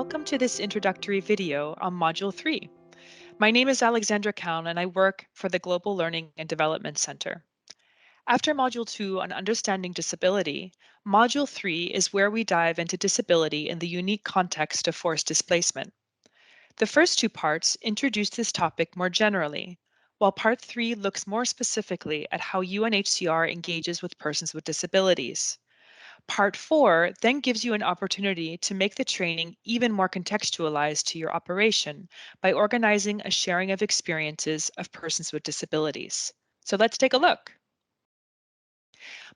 welcome to this introductory video on Module 3. My name is Alexandra Cown and I work for the Global Learning and Development Center. After Module 2 on Understanding Disability, Module 3 is where we dive into disability in the unique context of forced displacement. The first two parts introduce this topic more generally, while Part 3 looks more specifically at how UNHCR engages with persons with disabilities. Part 4 then gives you an opportunity to make the training even more contextualized to your operation by organizing a sharing of experiences of persons with disabilities. So let's take a look.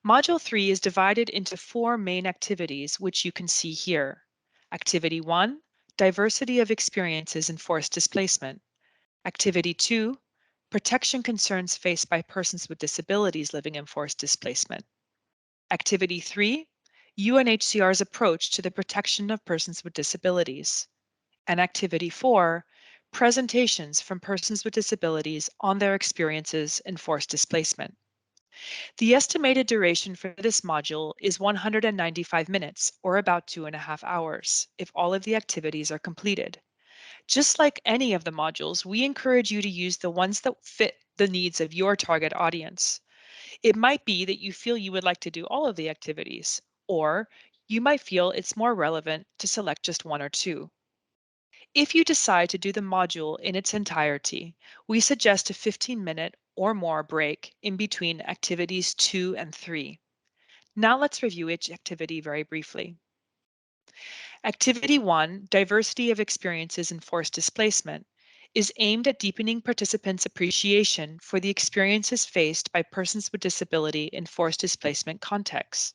Module 3 is divided into 4 main activities, which you can see here. Activity 1, Diversity of Experiences in Forced Displacement. Activity 2, Protection Concerns Faced by Persons with Disabilities Living in Forced Displacement. Activity 3, UNHCR's approach to the protection of persons with disabilities. And Activity 4, presentations from persons with disabilities on their experiences in forced displacement. The estimated duration for this module is 195 minutes, or about 2.5 hours, if all of the activities are completed. Just like any of the modules, we encourage you to use the ones that fit the needs of your target audience. It might be that you feel you would like to do all of the activities, or you might feel it's more relevant to select just one or two. If you decide to do the module in its entirety, we suggest a 15-minute or more break in between activities 2 and 3. Now let's review each activity very briefly. Activity 1, Diversity of Experiences in Forced Displacement, is aimed at deepening participants' appreciation for the experiences faced by persons with disability in forced displacement contexts.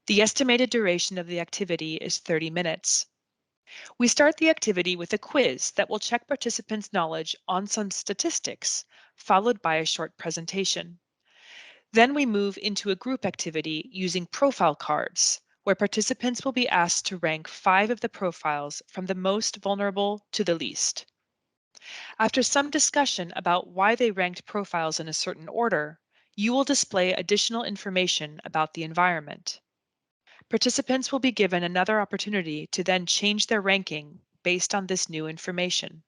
The estimated duration of the activity is 30 minutes. We start the activity with a quiz that will check participants' knowledge on some statistics, followed by a short presentation. Then we move into a group activity using profile cards, where participants will be asked to rank 5 of the profiles from the most vulnerable to the least. After some discussion about why they ranked profiles in a certain order, you will display additional information about the environment. Participants will be given another opportunity to then change their ranking based on this new information.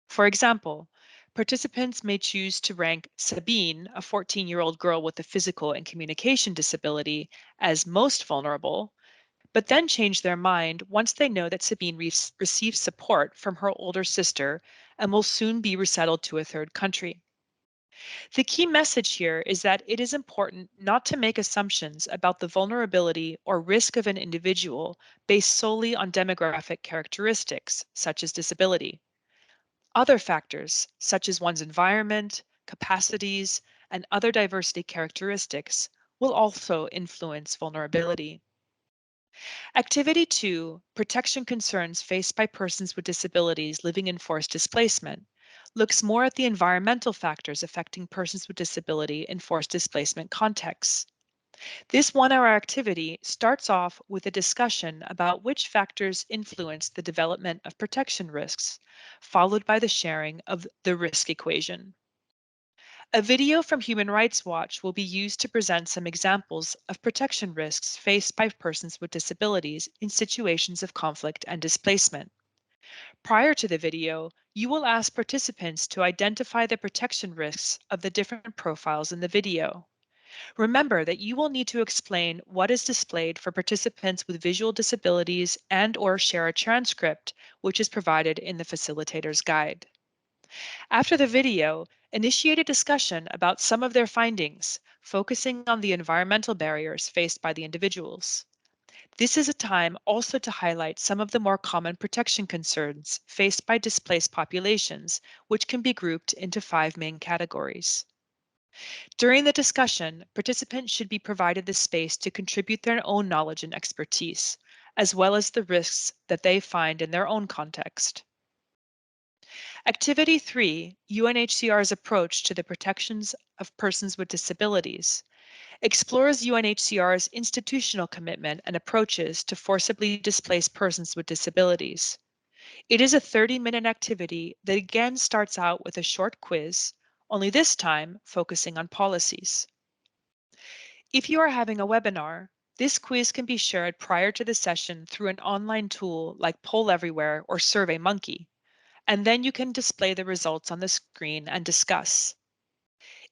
For example, participants may choose to rank Sabine, a 14-year-old girl with a physical and communication disability, as most vulnerable, but then change their mind once they know that Sabine receives support from her older sister and will soon be resettled to a third country. The key message here is that it is important not to make assumptions about the vulnerability or risk of an individual based solely on demographic characteristics, such as disability. Other factors, such as one's environment, capacities, and other diversity characteristics, will also influence vulnerability. Activity 2, Protection Concerns Faced by Persons with Disabilities Living in Forced Displacement, looks more at the environmental factors affecting persons with disability in forced displacement contexts. This 1-hour activity starts off with a discussion about which factors influence the development of protection risks, followed by the sharing of the risk equation. A video from Human Rights Watch will be used to present some examples of protection risks faced by persons with disabilities in situations of conflict and displacement. Prior to the video, you will ask participants to identify the protection risks of the different profiles in the video. Remember that you will need to explain what is displayed for participants with visual disabilities and/or share a transcript, which is provided in the facilitator's guide. After the video, initiate a discussion about some of their findings, focusing on the environmental barriers faced by the individuals. This is a time also to highlight some of the more common protection concerns faced by displaced populations, which can be grouped into 5 main categories. During the discussion, participants should be provided the space to contribute their own knowledge and expertise, as well as the risks that they find in their own context. Activity 3, UNHCR's approach to the protections of persons with disabilities, explores UNHCR's institutional commitment and approaches to forcibly displaced persons with disabilities. It is a 30-minute activity that again starts out with a short quiz, only this time focusing on policies. If you are having a webinar, This quiz can be shared prior to the session through an online tool like Poll Everywhere or SurveyMonkey, and then you can display the results on the screen and discuss.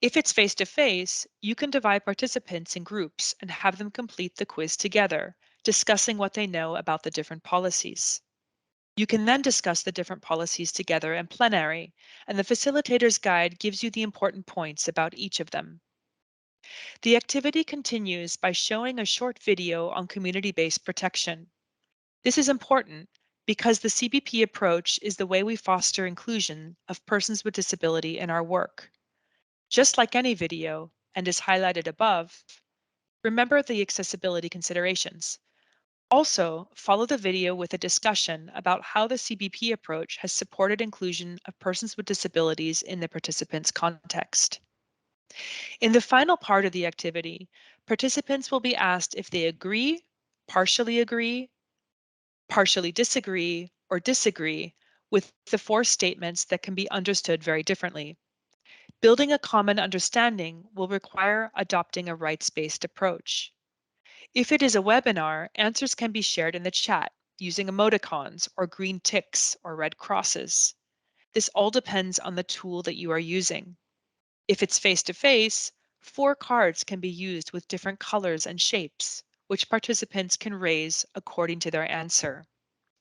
If it's face-to-face, you can divide participants in groups and have them complete the quiz together, discussing what they know about the different policies. You can then discuss the different policies together in plenary, and the facilitator's guide gives you the important points about each of them. The activity continues by showing a short video on community-based protection. This is important because the CBP approach is the way we foster inclusion of persons with disability in our work. Just like any video, and is highlighted above, remember the accessibility considerations. Also, follow the video with a discussion about how the CBP approach has supported inclusion of persons with disabilities in the participants' context. In the final part of the activity, participants will be asked if they agree, partially disagree, or disagree with the four statements that can be understood very differently. Building a common understanding will require adopting a rights-based approach. If it is a webinar, answers can be shared in the chat using emoticons or green ticks or red crosses. This all depends on the tool that you are using. If it's face-to-face, 4 cards can be used with different colors and shapes, which participants can raise according to their answer.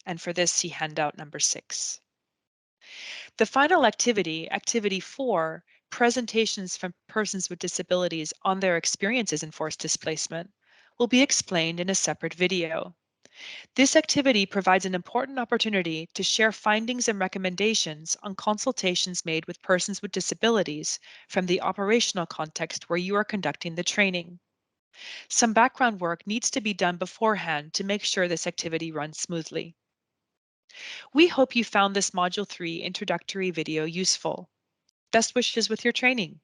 And for this, see handout number 6. The final activity, activity 4, presentations from persons with disabilities on their experiences in forced displacement, will be explained in a separate video. This activity provides an important opportunity to share findings and recommendations on consultations made with persons with disabilities from the operational context where you are conducting the training. Some background work needs to be done beforehand to make sure this activity runs smoothly. We hope you found this Module 3 introductory video useful. Best wishes with your training.